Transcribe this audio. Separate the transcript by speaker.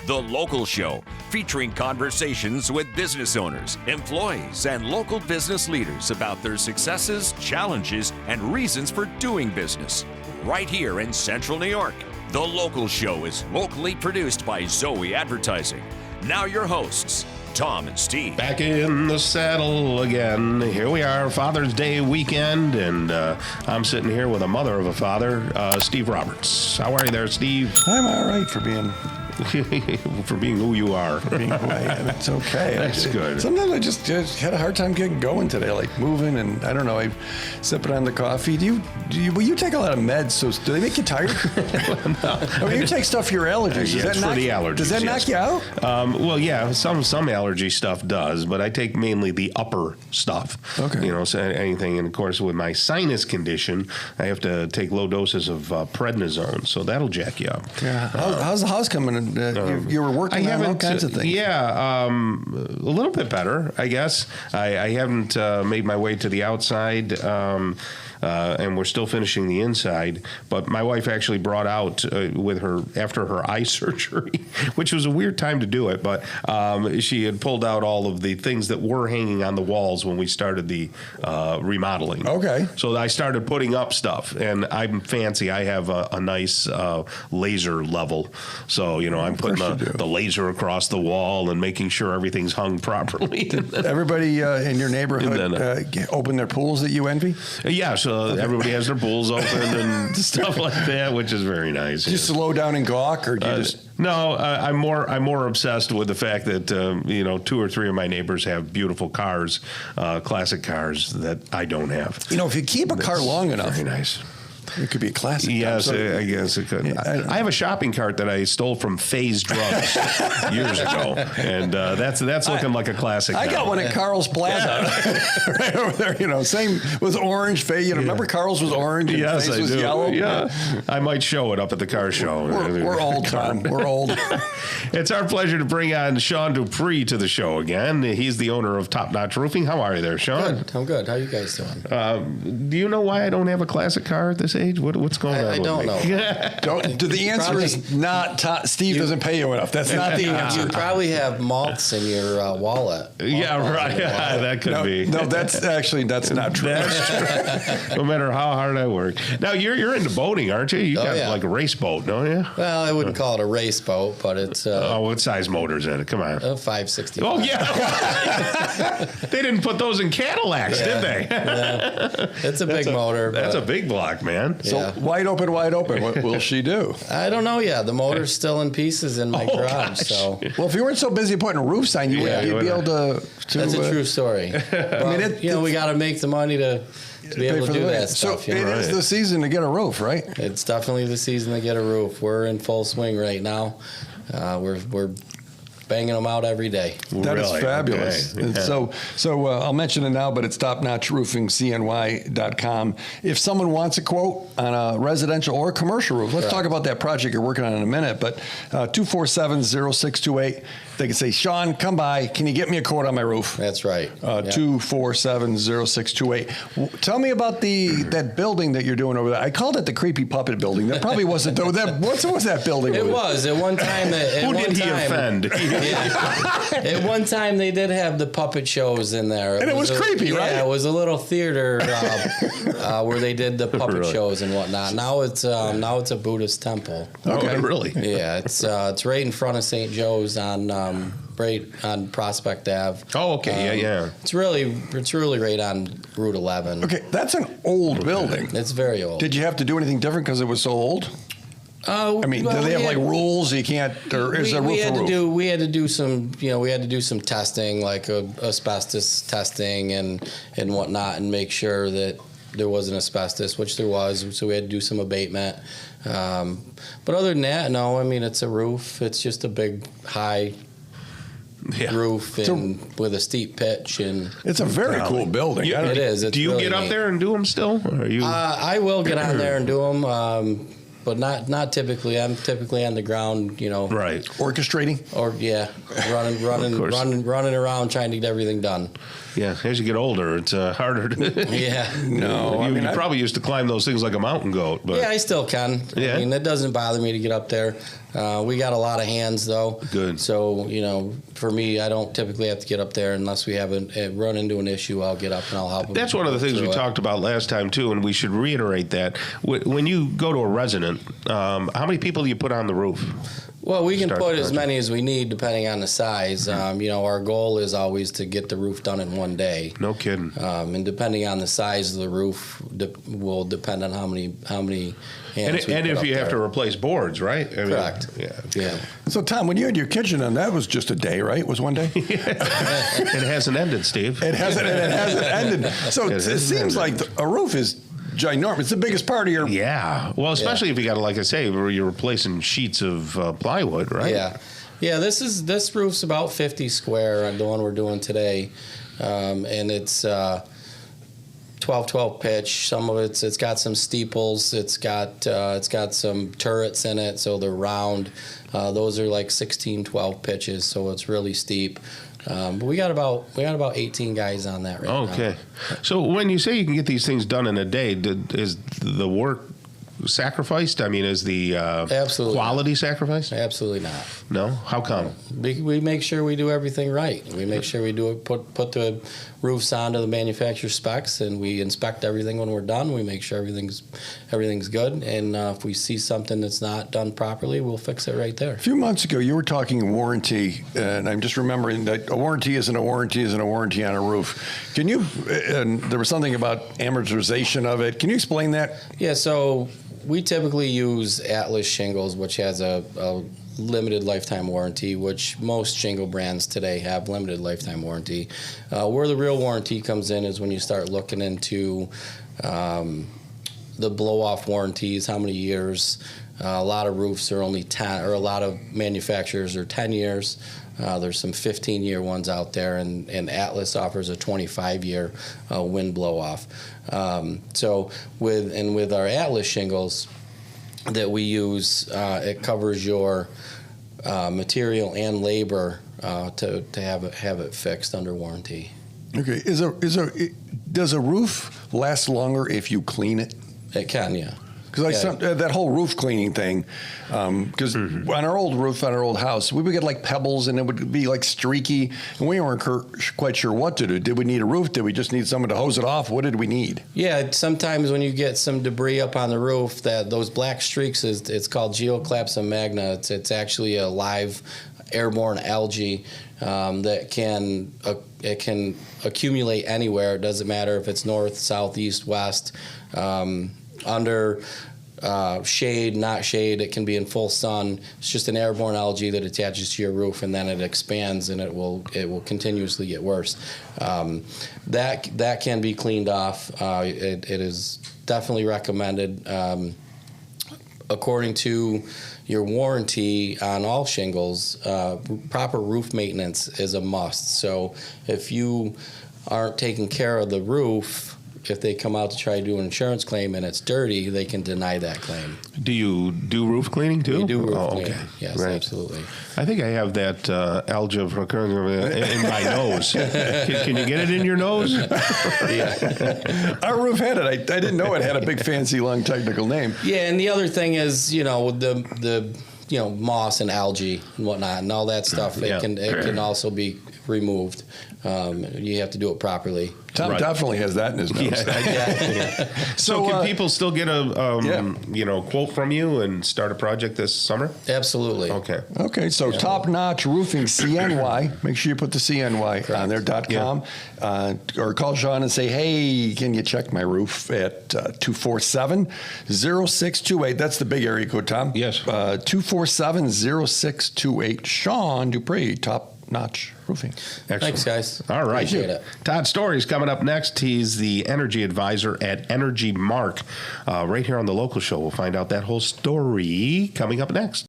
Speaker 1: The Local Show, featuring conversations with business owners, employees, and local business leaders about their successes, challenges, and reasons for doing business. Right here in Central New York. The Local Show is locally produced by Zoey Advertising. Now your hosts, Tom and Steve.
Speaker 2: Back in the saddle again. Here we are, Father's Day weekend, and I'm sitting here with a mother of a father, Steve Roberts. How are you there, Steve?
Speaker 3: I'm all right for being
Speaker 2: who you are.
Speaker 3: For being who I am. It's okay.
Speaker 2: That's good.
Speaker 3: Sometimes I just had a hard time getting going today, like moving, and I don't know, I'm sipping on the coffee. Well, you take a lot of meds, so do they make you tired?
Speaker 2: No.
Speaker 3: I mean, you take stuff for your allergies.
Speaker 2: Yeah, it's for the allergies.
Speaker 3: Does that knock you out?
Speaker 2: Well, yeah, some allergy stuff does, but I take mainly the upper stuff.
Speaker 3: Okay.
Speaker 2: You know, so anything, and of course, with my sinus condition, I have to take low doses of prednisone, so that'll jack you up.
Speaker 3: Yeah. How's the house coming in? You were working on all kinds of things.
Speaker 2: Yeah, a little bit better, I guess. I haven't made my way to the outside, and we're still finishing the inside. But my wife actually brought out with her after her eye surgery, which was a weird time to do it. But she had pulled out all of the things that were hanging on the walls when we started the remodeling.
Speaker 3: Okay.
Speaker 2: So I started putting up stuff, and I'm fancy. I have a nice laser level, so you know I'm putting the laser across the wall and making sure everything's hung properly.
Speaker 3: Everybody in your neighborhood open their pools that you envy?
Speaker 2: Yeah, so everybody has their pools open and stuff like that, which is very nice.
Speaker 3: Do you slow down and gawk, or do you just?
Speaker 2: No, I'm more obsessed with the fact that 2 or 3 of my neighbors have beautiful cars, classic cars that I don't have.
Speaker 3: You know, if you keep a car long enough,
Speaker 2: very nice.
Speaker 3: It could be a classic.
Speaker 2: Yes, I guess it could.
Speaker 3: Yeah,
Speaker 2: I have a shopping cart that I stole from Phase Drugs years ago, and that's looking like a classic.
Speaker 3: I got one at Carl's Plaza, right over there. You know, same with orange. Remember Carl's was orange and
Speaker 2: yes,
Speaker 3: Phase
Speaker 2: I
Speaker 3: was
Speaker 2: do.
Speaker 3: yellow?
Speaker 2: Yeah, I might show it up at the car show.
Speaker 3: We're old, Tom. We're old.
Speaker 2: It's our pleasure to bring on Shawn Dupree to the show again. He's the owner of Top Notch Roofing. How are you there, Shawn?
Speaker 4: Good. I'm good. How you guys doing?
Speaker 2: Do you know why I don't have a classic car at this age? What's going on?
Speaker 4: I don't know.
Speaker 3: The answer is not. Steve doesn't pay you enough. That's not the answer.
Speaker 4: You probably have malts in your wallet.
Speaker 2: Yeah, right. Yeah, that could be.
Speaker 3: No, that's not true.
Speaker 2: That's true. No matter how hard I work. Now you're into boating, aren't you? You got like a race boat, don't you?
Speaker 4: Well, I wouldn't call it a race boat, but it's.
Speaker 2: What size motor's in it? Come on.
Speaker 4: 560.
Speaker 2: Oh yeah. They didn't put those in Cadillacs, did they?
Speaker 4: Yeah. It's a big motor.
Speaker 2: That's a big block, man.
Speaker 3: So wide open. What will she do?
Speaker 4: I don't know yet. The motor's still in pieces in my garage.
Speaker 2: Gosh.
Speaker 4: So.
Speaker 3: Well, if you weren't so busy putting roofs on, you'd be able to.
Speaker 4: That's a true story. Well, we got to make the money to be able to do that stuff.
Speaker 3: So it is the season to get a roof, right?
Speaker 4: It's definitely the season to get a roof. We're in full swing right now. We're banging them out every day.
Speaker 3: That is fabulous. Okay. Yeah. So I'll mention it now, but it's topnotchroofingcny.com. If someone wants a quote on a residential or commercial roof, let's talk about that project you're working on in a minute, but 247-0628. They can say, Shawn, come by. Can you get me a quote on my roof?
Speaker 4: That's right.
Speaker 3: 247-0628. Tell me about that building that you're doing over there. I called it the Creepy Puppet Building. That probably wasn't. What was that building?
Speaker 4: It was. At one time.
Speaker 2: Who did he offend?
Speaker 4: At one time, they did have the puppet shows in there.
Speaker 3: And it was creepy, right?
Speaker 4: Yeah, it was a little theater where they did the puppet shows and whatnot. Now it's a Buddhist temple.
Speaker 2: Okay, really?
Speaker 4: Yeah, it's right in front of St. Joe's on Prospect Ave.
Speaker 2: Oh, okay, yeah.
Speaker 4: It's really right on Route 11.
Speaker 3: Okay, that's an old building.
Speaker 4: It's very old.
Speaker 3: Did you have to do anything different because it was so old? Do they have like rules you can't, or is there roof for roof?
Speaker 4: We had to do some testing, like asbestos testing and whatnot, and make sure that there wasn't asbestos, which there was. So we had to do some abatement. But other than that, no. I mean, it's a roof. It's just a big high roof with a steep pitch, and
Speaker 3: it's a very cool building.
Speaker 4: It is.
Speaker 2: Do you get up there and do them still? Or are you?
Speaker 4: I will get on there and do them. But not typically. I'm typically on the ground,
Speaker 2: Right.
Speaker 3: Orchestrating?
Speaker 4: Or running around trying to get everything done.
Speaker 2: Yeah, as you get older, it's harder to.
Speaker 4: Yeah.
Speaker 2: No, you probably used to climb those things like a mountain goat. But
Speaker 4: yeah, I still can.
Speaker 2: Yeah.
Speaker 4: I mean, it doesn't bother me to get up there. We got a lot of hands though.
Speaker 2: Good.
Speaker 4: So for me, I don't typically have to get up there unless we have run into an issue. I'll get up and I'll help them.
Speaker 2: That's one of the things we talked about last time too, and we should reiterate that. When you go to a resident, how many people do you put on the roof?
Speaker 4: Well, we can put as many as we need depending on the size. Our goal is always to get the roof done in one day.
Speaker 2: No kidding.
Speaker 4: And depending on the size of the roof, will depend on how many hands.
Speaker 2: And if you have to replace boards, right?
Speaker 4: Correct. Yeah.
Speaker 3: So, Tom, when you had your kitchen done, that was just a day, right? It was one day?
Speaker 2: It hasn't ended, Steve.
Speaker 3: It hasn't ended. So it seems like a roof is ginormous. It's the biggest part of your...
Speaker 2: Yeah. Well, especially if you got, like I say, where you're replacing sheets of plywood, right?
Speaker 4: Yeah. Yeah, this roof's about 50 square, the one we're doing today. And it's 12-12 pitch. Some of it's got some steeples. It's got some turrets in it, so they're round. Those are like 16-12 pitches, so it's really steep. But we got about 18 guys on that right now.
Speaker 2: Okay. So when you say you can get these things done in a day, is the work sacrificed? I mean, is the
Speaker 4: Absolutely
Speaker 2: quality
Speaker 4: not.
Speaker 2: sacrificed?
Speaker 4: Absolutely not.
Speaker 2: No? How come?
Speaker 4: We make sure we do everything right. We make sure we put the roofs onto the manufacturer specs, and we inspect everything when we're done. We make sure everything's good, and if we see something that's not done properly, we'll fix it right there.
Speaker 3: A few months ago, you were talking warranty, and I'm just remembering that a warranty isn't a warranty on a roof. Can you? And there was something about amortization of it. Can you explain that?
Speaker 4: Yeah. So we typically use Atlas shingles, which has a limited lifetime warranty, which most shingle brands today have limited lifetime warranty. Where the real warranty comes in is when you start looking into the blow-off warranties, how many years. A lot of roofs are only 10, or a lot of manufacturers are 10 years. There's some 15-year ones out there, and Atlas offers a 25-year wind blow-off. So with our Atlas shingles that we use, it covers your material and labor to have it fixed under warranty.
Speaker 3: Okay. Does a roof last longer if you clean it?
Speaker 4: It can, yeah.
Speaker 3: Because that whole roof cleaning thing, because on our old roof, on our old house, we would get like pebbles and it would be like streaky, and we weren't quite sure what to do. Did we need a roof? Did we just need someone to hose it off? What did we need?
Speaker 4: Yeah, sometimes when you get some debris up on the roof, those black streaks, it's called Geoclapsa magna. It's actually a live airborne algae that can accumulate anywhere. It doesn't matter if it's north, south, east, west. Under shade, not shade, it can be in full sun. It's just an airborne algae that attaches to your roof, and then it expands, and it will continuously get worse. That can be cleaned off. It is definitely recommended. According to your warranty on all shingles, proper roof maintenance is a must. So if you aren't taking care of the roof, if they come out to try to do an insurance claim and it's dirty, they can deny that claim.
Speaker 2: Do you do roof cleaning too?
Speaker 4: We do roof cleaning.
Speaker 2: Okay.
Speaker 4: Yes,
Speaker 2: right.
Speaker 4: Absolutely.
Speaker 2: I think I have that algae recurring in my nose. Can you get it in your nose?
Speaker 4: Yeah.
Speaker 3: Our roof had it. I didn't know it had a big, fancy, long, technical name.
Speaker 4: Yeah, and the other thing is, with the moss and algae and whatnot and all that stuff, it can also be removed. You have to do it properly.
Speaker 3: Tom definitely has that in his nose.
Speaker 4: Yeah.
Speaker 2: So can people still get a quote from you and start a project this summer?
Speaker 4: Absolutely.
Speaker 3: Okay. So Top Notch Roofing CNY. Make sure you put the CNY on there .com, or call Shawn and say, hey, can you check my roof at 247-0628. That's the big area code, Tom.
Speaker 2: Yes.
Speaker 3: 247-0628. Shawn Dupree, Top Notch Roofing.
Speaker 2: Excellent.
Speaker 4: Thanks, guys.
Speaker 2: All right.
Speaker 4: Appreciate it.
Speaker 2: Todd Story's coming up next. He's the energy advisor at Energy Mark. Right here on the local show, we'll find out that whole story coming up next.